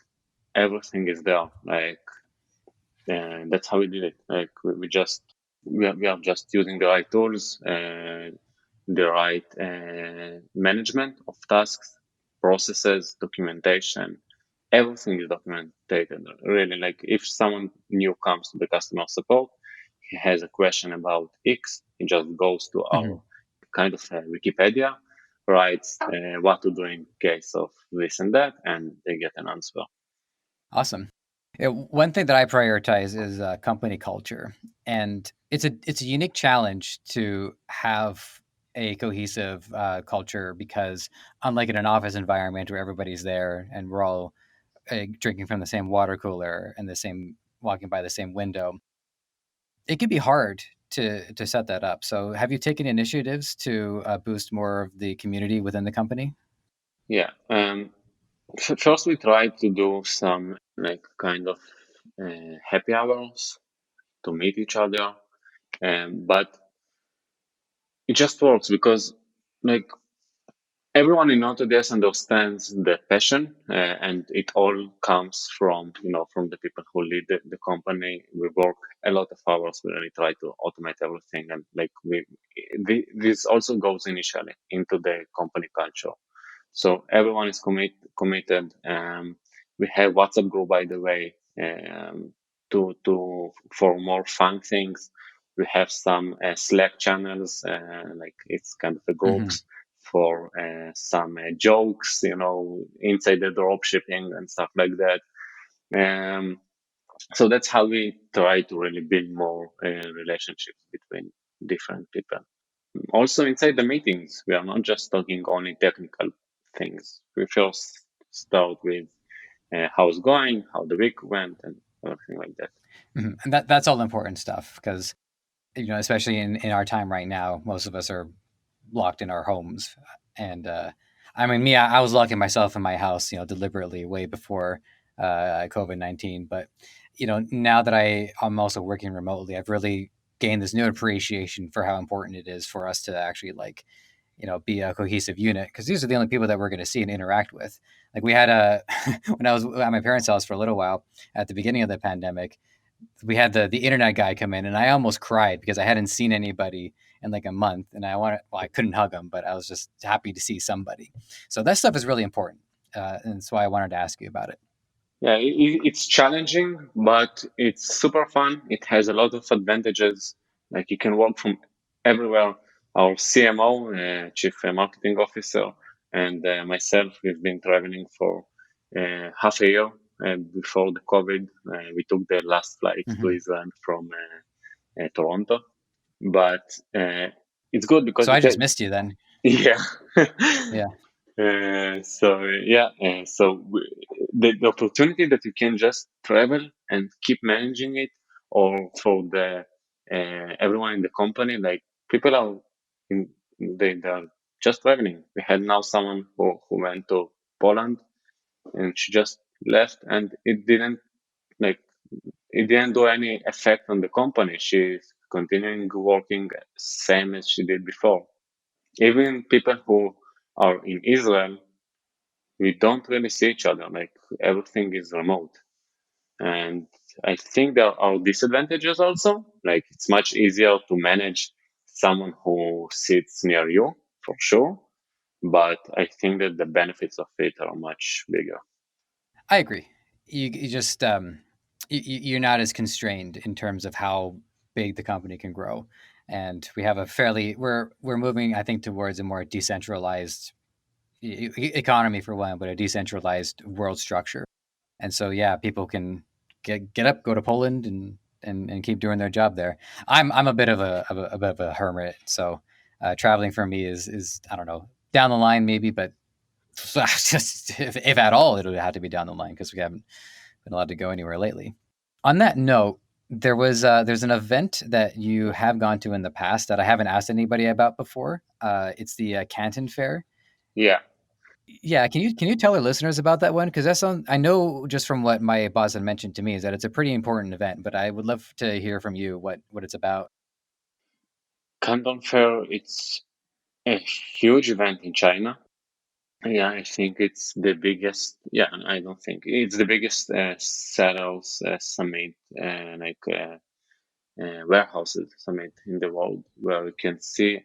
everything is there. Like, that's how we did it. Like, we just we are just using the right tools, the right management of tasks, processes, documentation. Everything is documented. Really, like if someone new comes to the customer support, he has a question about X, he just goes to Mhm. our kind of Wikipedia, writes what to do in case of this and that, and they get an answer. Awesome. Yeah, one thing that I prioritize is company culture, and it's a unique challenge to have a cohesive culture because unlike in an office environment where everybody's there and we're all drinking from the same water cooler and the same walking by the same window, it can be hard to set that up. So, have you taken initiatives to boost more of the community within the company? Yeah. First, we try to do some like kind of happy hours to meet each other, but it just works because like everyone in AutoDS understands the passion, and it all comes from from the people who lead the company. We work a lot of hours. We really try to automate everything, and like this also goes initially into the company culture. So everyone is committed. We have WhatsApp group, by the way, to for more fun things. We have some Slack channels, like it's kind of a Hmm. groups for some jokes, inside the drop shipping and stuff like that. Um, so that's how we try to really build more relationships between different people. Also, inside the meetings, we are not just talking only technical things. We first start with how it's going, how the week went, and everything like that. Hmm. And that's all important stuff because especially in our time right now, most of us are locked in our homes. And I mean, me, I was locking myself in my house, deliberately way before COVID-19. But now that I'm also working remotely, I've really gained this new appreciation for how important it is for us to actually like be a cohesive unit because these are the only people that we're going to see and interact with. Like we had a when I was at my parents' house for a little while at the beginning of the pandemic, we had the internet guy come in, and I almost cried because I hadn't seen anybody in like a month, and I couldn't hug him, but I was just happy to see somebody. So that stuff is really important, and that's why I wanted to ask you about it. Yeah, it's challenging, but it's super fun. It has a lot of advantages. Like you can work from everywhere. Our CMO, Chief Marketing Officer, and myself, we've been traveling for half a year. And before the COVID, we took the last flight to Hmm. Israel from Toronto. But it's good because So I it just missed you then. yeah. Yeah. The opportunity that you can just travel and keep managing it, or for the everyone in the company, like people are in, they're just traveling. We had now someone who went to Poland, and she just left, and like it didn't do any effect on the company. She's continuing working same as she did before. Even people who are in Israel, we don't really see each other. Like everything is remote. And I think there are disadvantages also. Like it's much easier to manage someone who sits near you, for sure. But I think that the benefits of it are much bigger. I agree. You just you're not as constrained in terms of how big the company can grow, and we have a fairly we're moving, I think, towards a more decentralized economy for one, but a decentralized world structure. And so, yeah, people can get up, go to Poland, and keep doing their job there. I'm a bit of a bit of a hermit, so traveling for me is I don't know, down the line maybe, but just if at all, it would have to be down the line because we haven't been allowed to go anywhere lately. On that note, there's an event that you have gone to in the past that I haven't asked anybody about before. It's the Canton Fair. Yeah. Yeah, can you tell our listeners about that one? Because I know just from what my boss had mentioned to me is that it's a pretty important event, but I would love to hear from you what it's about. Canton Fair, it's a huge event in China. Yeah, I think it's the biggest. Yeah, I don't think it's the biggest sales summit, like warehouses summit in the world, where you can see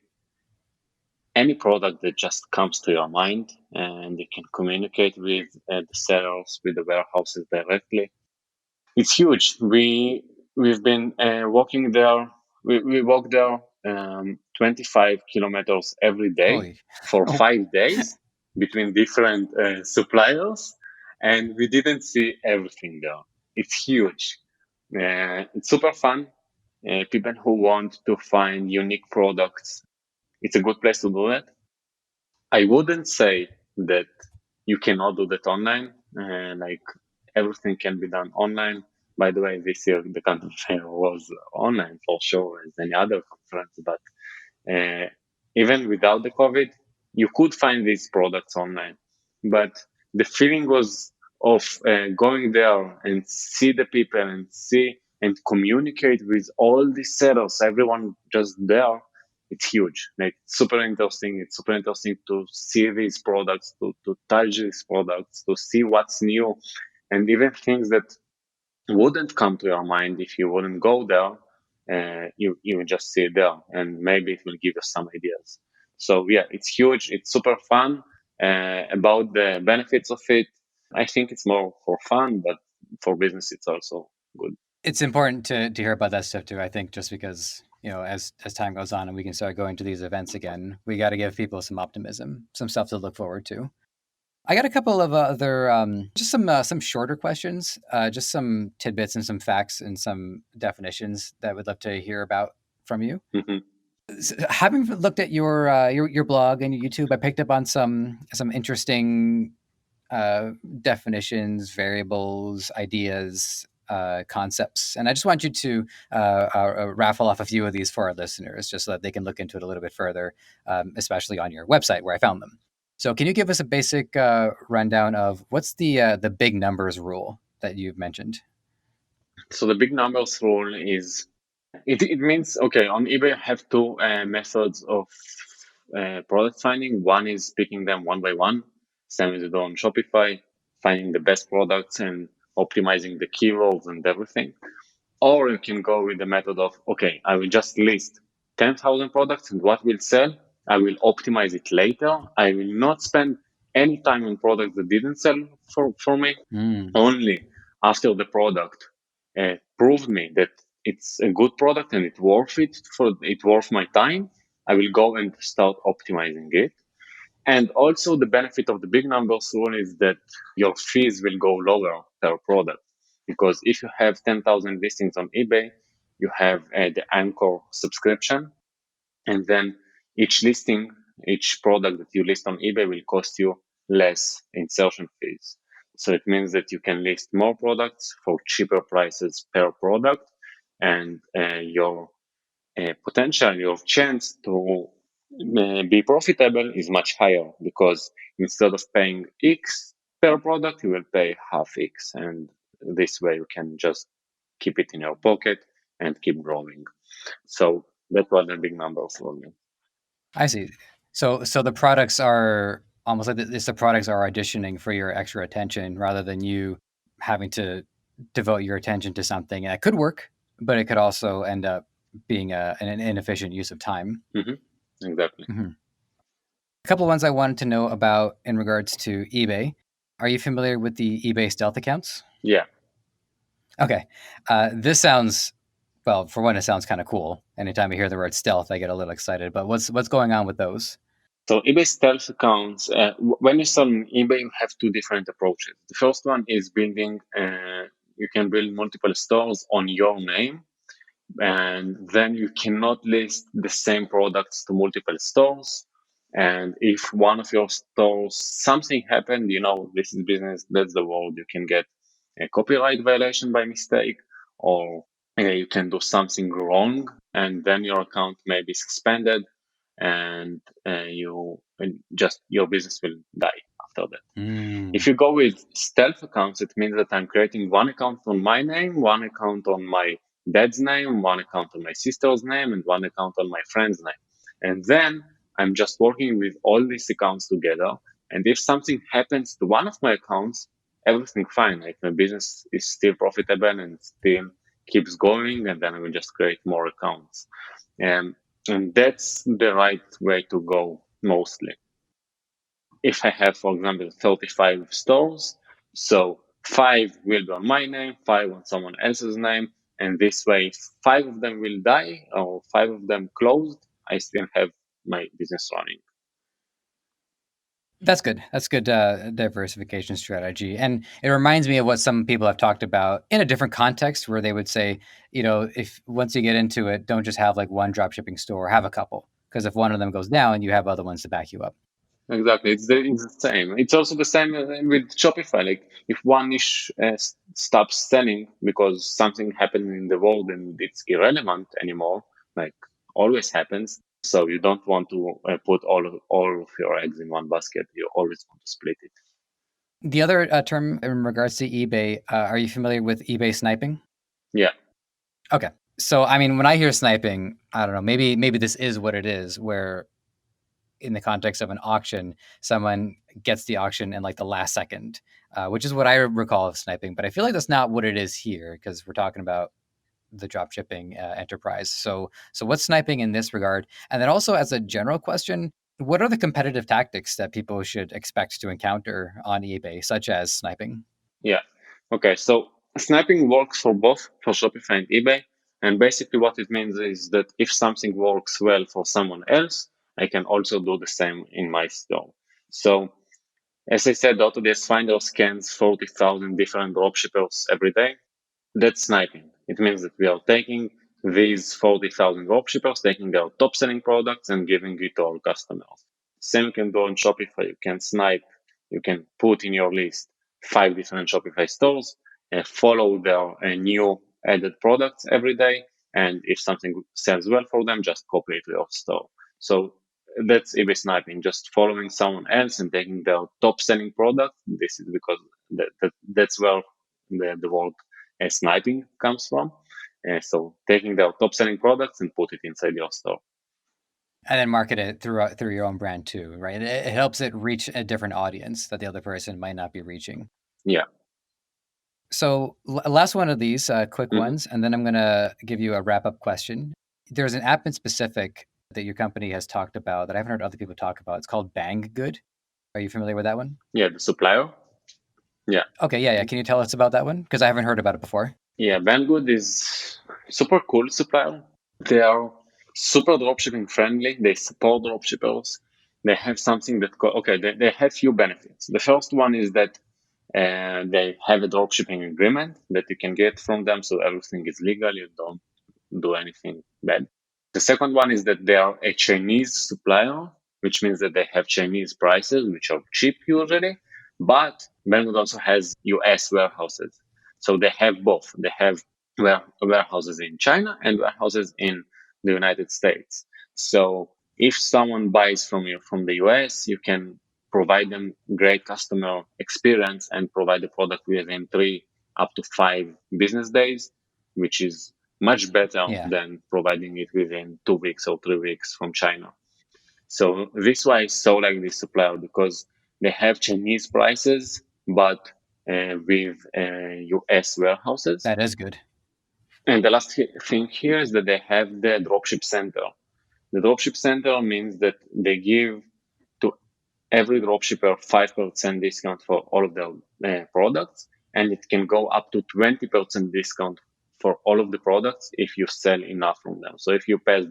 any product that just comes to your mind, and you can communicate with the sellers, with the warehouses directly. It's huge. We've been walking there. We walk there 25 kilometers every day Holy. for Oh, 5 days between different suppliers, and we didn't see everything there. It's huge. It's super fun. People who want to find unique products, it's a good place to do that. I wouldn't say that you cannot do that online. Like everything can be done online. By the way, this year the content fair was online for sure as any other conference, but uh, even without the COVID, you could find these products online. But the feeling was of going there and see the people and see and communicate with all the sellers, everyone just there. It's huge. Like super interesting. It's super interesting to see these products, to touch these products, to see what's new, and even things that wouldn't come to your mind if you wouldn't go there. You will just see it there, and maybe it will give you some ideas. So yeah, it's huge. It's super fun. About the benefits of it, I think it's more for fun, but for business, it's also good. it's important to hear about that stuff too. I think just because as time goes on and we can start going to these events again, we got to give people some optimism, some stuff to look forward to. I got a couple of other, just some shorter questions, just some tidbits and some facts and some definitions that we'd love to hear about from you. Mhm. Having looked at your blog and your YouTube, I picked up on some interesting definitions, variables, ideas, concepts, and I just want you to raffle off a few of these for our listeners, just so that they can look into it a little bit further, especially on your website where I found them. So, can you give us a basic rundown of what's the big numbers rule that you've mentioned? So the big numbers rule is it means okay, on eBay you have two methods of product finding. One is picking them one by one, same as you do on Shopify, finding the best products and optimizing the keywords and everything. Or you can go with the method of okay, I will just list 10,000 products, and what will sell, I will optimize it later. I will not spend any time on products that didn't sell for me. Mm. Only after the product proved me that it's a good product and it worth my time, I will go and start optimizing it. And also the benefit of the big numbers rule is that your fees will go lower per product, because if you have 10,000 listings on eBay, you have the anchor subscription, and then each listing, each product that you list on eBay will cost you less insertion fees. So it means that you can list more products for cheaper prices per product, and your potential, your chance to be profitable is much higher, because instead of paying X per product, you will pay half X. And this way you can just keep it in your pocket and keep growing. So that's what the big numbers for me. I see. So the products are almost like the products are auditioning for your extra attention rather than you having to devote your attention to something. And it could work, but it could also end up being an inefficient use of time. Exactly. Mhm. A couple of ones I wanted to know about in regards to eBay. Are you familiar with the eBay stealth accounts? Yeah. Okay. This sounds, well, for one, it sounds kind of cool. Anytime I hear the word stealth, I get a little excited. But what's going on with those? So eBay stealth accounts, when you sell on eBay, you have two different approaches. The first one is building, you can build multiple stores on your name, and then you cannot list the same products to multiple stores. And if one of your stores, something happened, this is business, that's the world, you can get a copyright violation by mistake, or you can do something wrong, and then your account may be suspended, and your business will die after that. If Mm. you go with stealth accounts, it means that I'm creating one account on my name, one account on my dad's name, one account on my sister's name, and one account on my friend's name. And then I'm just working with all these accounts together. And if something happens to one of my accounts, everything fine. Like my business is still profitable and still keeps going, and then I will just create more accounts. And that's the right way to go mostly. If I have, for example, 35 stores, so 5 will be on my name, 5 on someone else's name, and this way, if 5 of them will die or 5 of them closed, I still have my business running. That's good. That's good diversification strategy. And it reminds me of what some people have talked about in a different context where they would say, if once you get into it, don't just have like one drop shipping store, have a couple. Because if one of them goes down, you have other ones to back you up. Exactly, it's the same. It's also the same with Shopify. Like if one niche stops selling because something happened in the world and it's irrelevant anymore, like always happens. So you don't want to put all of your eggs in one basket. You always want to split it. The other term in regards to eBay, are you familiar with eBay sniping? Yeah. Okay. So, I mean, when I hear sniping, I don't know, maybe this is what it is, where in the context of an auction, someone gets the auction in like the last second, which is what I recall of sniping. But I feel like that's not what it is here because we're talking about the drop shipping enterprise. So what's sniping in this regard? And then also as a general question, what are the competitive tactics that people should expect to encounter on eBay, such as sniping? Yeah. Okay. So sniping works for both for Shopify and eBay. And basically what it means is that if something works well for someone else, I can also do the same in my store. So as I said, AutoDS Finder scans 40,000 different dropshippers every day. That's sniping. It means that we are taking these 40,000 dropshippers, taking their top selling products and giving it to our customers. Same you can do on Shopify. You can snipe, you can put in your list 5 different Shopify stores and follow their new added products every day. And if something sells well for them, just copy it to your store. So that's eBay sniping, just following someone else and taking their top selling product. This is because that's where the word sniping comes from. So taking their top selling products and put it inside your store. And then market it through your own brand too, right? It helps it reach a different audience that the other person might not be reaching. Yeah. So last one of these quick Mm-hmm. ones, and then I'm going to give you a wrap up question. There's an app in specific that your company has talked about that I haven't heard other people talk about. It's called Banggood. Are you familiar with that one? Yeah, the supplier. Yeah. Okay, yeah. Can you tell us about that one? Because I haven't heard about it before. Yeah, Banggood is super cool supplier. They are super dropshipping friendly. They support dropshippers. They have something that they have few benefits. The first one is that they have a dropshipping agreement that you can get from them, so everything is legal. You don't do anything bad. The second one is that they are a Chinese supplier, which means that they have Chinese prices, which are cheap usually. But Banggood also has US warehouses. So they have both. They have warehouses in China and warehouses in the United States. So if someone buys from you from the US, you can provide them great customer experience and provide the product within 3 up to 5 business days, which is much better Yeah, than providing it within 2 weeks or 3 weeks from China. So this why I so like this supplier because they have Chinese prices, but with US warehouses. that is good. And the last thing here is that they have the dropship center. The dropship center means that they give to every dropshipper 5% discount for all of their products, and it can go up to 20% discount for all of the products if you sell enough from them. So if you pass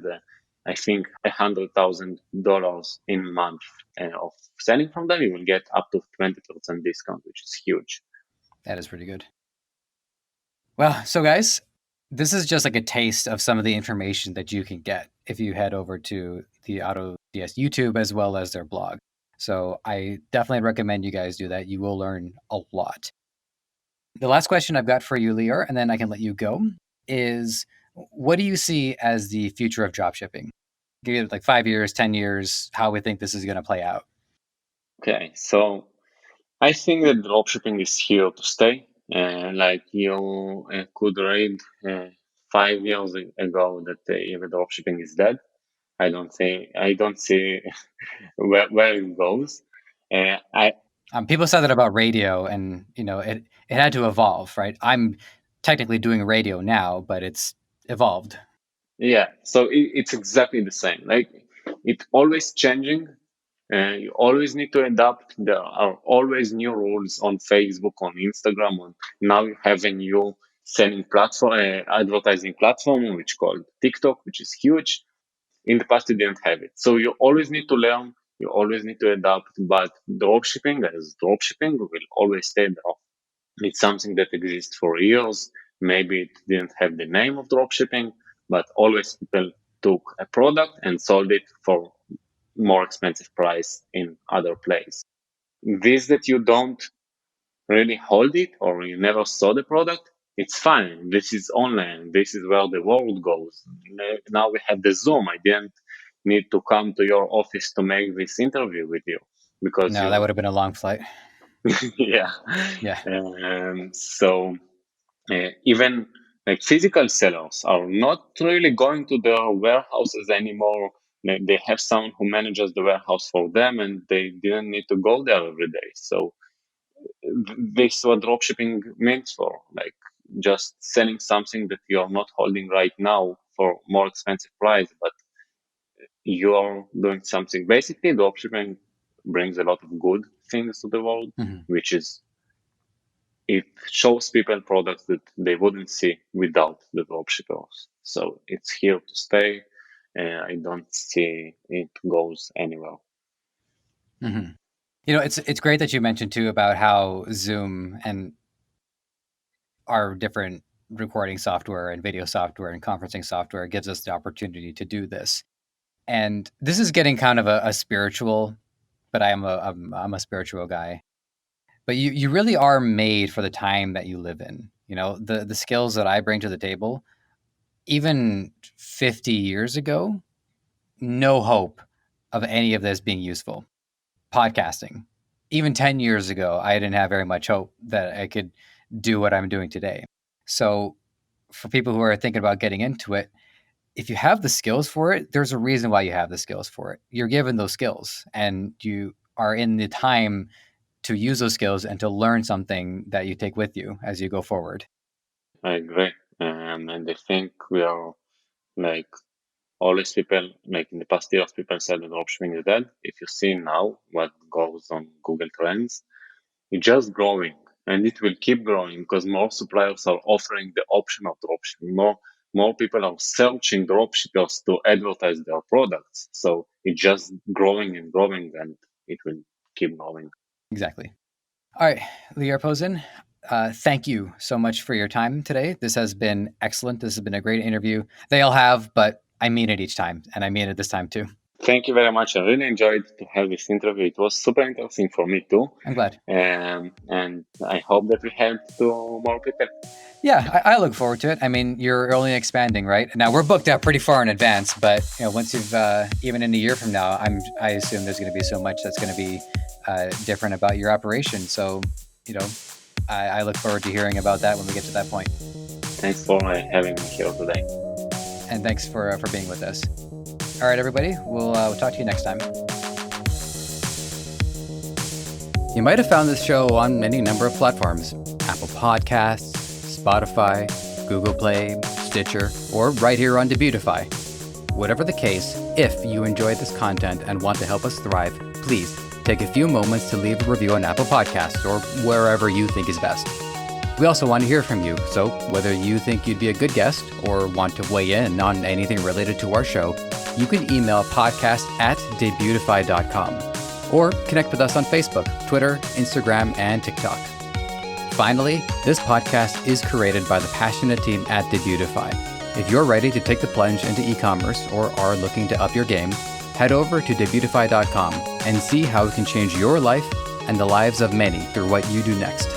I think $100,000 in a month of selling from them, you will get up to 20% discount, which is huge. That is pretty good. Well, so guys, this is just like a taste of some of the information that you can get if you head over to the AutoDS YouTube as well as their blog. So I definitely recommend you guys do that. You will learn a lot. The last question I've got for you, Lior, and then I can let you go, is what do you see as the future of dropshipping? Give it like 5 years, 10 years, how we think this is going to play out. Okay, so I think that dropshipping is here to stay. Like you could read 5 years ago that even dropshipping is dead. I don't see where it goes. I People said that about radio, and it had to evolve, right? I'm technically doing radio now, but it's evolved. Yeah, so it's exactly the same. Like it's always changing. You always need to adapt. There are always new rules on Facebook, on Instagram. On now you have a new selling platform, advertising platform, which called TikTok, which is huge. In the past, you didn't have it. So you always need to learn. You always need to adapt. But dropshipping, as dropshipping, will always stay there. It's something that exists for years. Maybe it didn't have the name of dropshipping, but always people took a product and sold it for more expensive price in other place. This that you don't really hold it or you never saw the product, it's fine. This is online. This is where the world goes. Now we have the Zoom. I didn't need to come to your office to make this interview with you because No, that would have been a long flight. yeah. Yeah. So even like physical sellers are not really going to their warehouses anymore. They have someone who manages the warehouse for them and they didn't need to go there every day. So this is what dropshipping means for, like just selling something that you're not holding right now for more expensive price, but you're doing something. Basically, dropshipping brings a lot of good things to the world, which is it shows people products that they wouldn't see without the dropshippers. So it's here to stay. I don't see it goes anywhere. You know, it's great that you mentioned too about how Zoom and our different recording software and video software and conferencing software gives us the opportunity to do this. And this is getting kind of a spiritual, but I'm a spiritual guy. But you really are made for the time that you live in. You know, the skills that I bring to the table, even 50 years ago, no hope of any of this being useful. Podcasting. Even 10 years ago, I didn't have very much hope that I could do what I'm doing today. So for people who are thinking about getting into it, if you have the skills for it, there's a reason why you have the skills for it. You're given those skills and you are in the time to use those skills and to learn something that you take with you as you go forward. I agree. And I think we are like always people, like in the past years, people said that dropshipping is dead. If you see now what goes on Google Trends, it's just growing and it will keep growing because more suppliers are offering the option of dropshipping. More people are searching dropshippers to advertise their products. So it's just growing and growing and it will keep growing. Exactly. All right, Lior Pozin, thank you so much for your time today. This has been excellent. This has been a great interview. They all have, but I mean it each time, and I mean it this time too. Thank you very much. I really enjoyed to have this interview. It was super interesting for me too. I'm glad. And I hope that we helped to more people. Yeah, I look forward to it. I mean, you're only expanding, right? Now we're booked out pretty far in advance, but you know, once you've even in a year from now, I assume there's going to be so much that's going to be different about your operation. So, you know, I look forward to hearing about that when we get to that point. Thanks for having me here today. And thanks for being with us. All right, everybody, we'll talk to you next time. You might have found this show on any number of platforms: Apple Podcasts, Spotify, Google Play, Stitcher, or right here on Debutify. Whatever the case, if you enjoyed this content and want to help us thrive, please take a few moments to leave a review on Apple Podcasts or wherever you think is best. We also want to hear from you, so whether you think you'd be a good guest or want to weigh in on anything related to our show, you can email podcast@debutify.com or connect with us on Facebook, Twitter, Instagram, and TikTok. Finally, this podcast is created by the passionate team at Debutify. If you're ready to take the plunge into e-commerce or are looking to up your game, head over to debutify.com and see how it can change your life and the lives of many through what you do next.